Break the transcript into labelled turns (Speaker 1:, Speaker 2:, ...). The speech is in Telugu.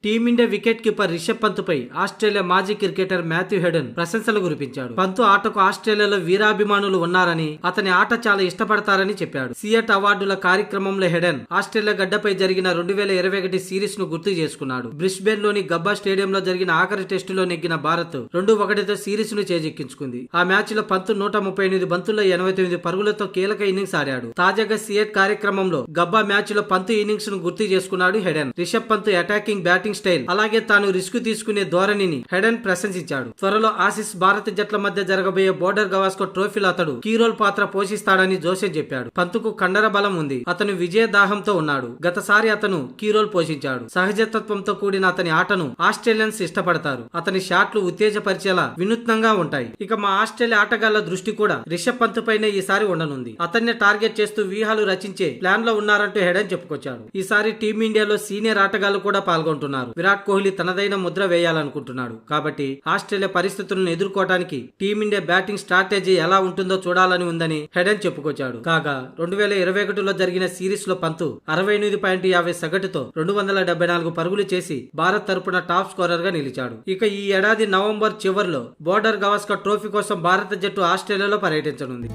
Speaker 1: Team India wicket keeper Rishabh Pant పై ఆస్ట్రేలియా మాజీ క్రికెటర్ మాథ్యూ హెడెన్ ప్రశంసలు కురిపించాడు. పంత్ ఆటకు ఆస్ట్రేలియాలో వీరాభిమానులు ఉన్నారని, అతని ఆట చాలా ఇష్టపడతారని చెప్పాడు. సియట్ అవార్డుల కార్యక్రమంలో హెడెన్ ఆస్ట్రేలియా గడ్డపై జరిగిన 2021 సిరీస్ ను గుర్తు చేసుకున్నాడు. బ్రిస్బేన్ లోని గబ్బా స్టేడియంలో జరిగిన ఆఖరి టెస్టులో నెగ్గిన భారత్ 2-1తో సిరీస్ ను చేజిక్కించుకుంది. ఆ మ్యాచ్ లో పంత్ 138 బంతుల్లో 89 పరుగులతో కీలక ఇన్నింగ్స్ ఆడాడు. తాజాగా సియట్ కార్యక్రమంలో గబ్బా మ్యాచ్ లో పంత్ ఇన్నింగ్స్ ను గుర్తు చేసుకున్నాడు Hayden. Rishabh Pant attacking batting style, అలాగే తాను రిస్క్ తీసుకునే ధోరణిని హెడెన్ ప్రశంసించాడు. త్వరలో ఆసీస్ భారత జట్ల మధ్య జరగబోయే బోర్డర్ గవాస్కర్ ట్రోఫీలో అతడు కీ రోల్ పాత్ర పోషిస్తాడని జోసెఫ్ చెప్పాడు. పంత్కు కండర బలం ఉంది, అతను విజయ దాహంతో ఉన్నాడు. గతసారి అతను కీ రోల్ పోషించాడు. సహజత్వంతో కూడిన అతని ఆటను ఆస్ట్రేలియన్స్ ఇష్టపడతారు. అతని షాట్లు ఉత్తేజపరిచేలా వినూత్నంగా ఉంటాయి. ఇక మా ఆస్ట్రేలియా ఆటగాళ్ల దృష్టి కూడా రిషబ్ పంత్ పైనే ఈసారి ఉండనుంది. అతన్ని టార్గెట్ చేస్తూ వ్యూహాలు రచించే ప్లాన్ లో ఉన్నారంటూ హెడెన్ చెప్పుకొచ్చాడు. ఈసారి టీమిండియాలో సీనియర్ ఆటగాళ్లు కూడా పాల్గొంటున్నారు. విరాట్ కోహ్లీ తనదైన ముద్ర వేయాలనుకుంటున్నాడు. కాబట్టి ఆస్ట్రేలియా పరిస్థితులను ఎదుర్కోవడానికి టీమిండియా బ్యాటింగ్ స్ట్రాటజీ ఎలా ఉంటుందో చూడాలని ఉందని హెడెన్ చెప్పుకొచ్చాడు. కాగా 2021లో జరిగిన సిరీస్ లో పంత్ 68.50 సగటుతో 274 పరుగులు చేసి భారత్ తరపున టాప్ స్కోరర్ గా నిలిచాడు. ఇక ఈ ఏడాది నవంబర్ చివర్లో బోర్డర్ గవాస్కర్ ట్రోఫీ కోసం భారత జట్టు ఆస్ట్రేలియాలో పర్యటించనుంది.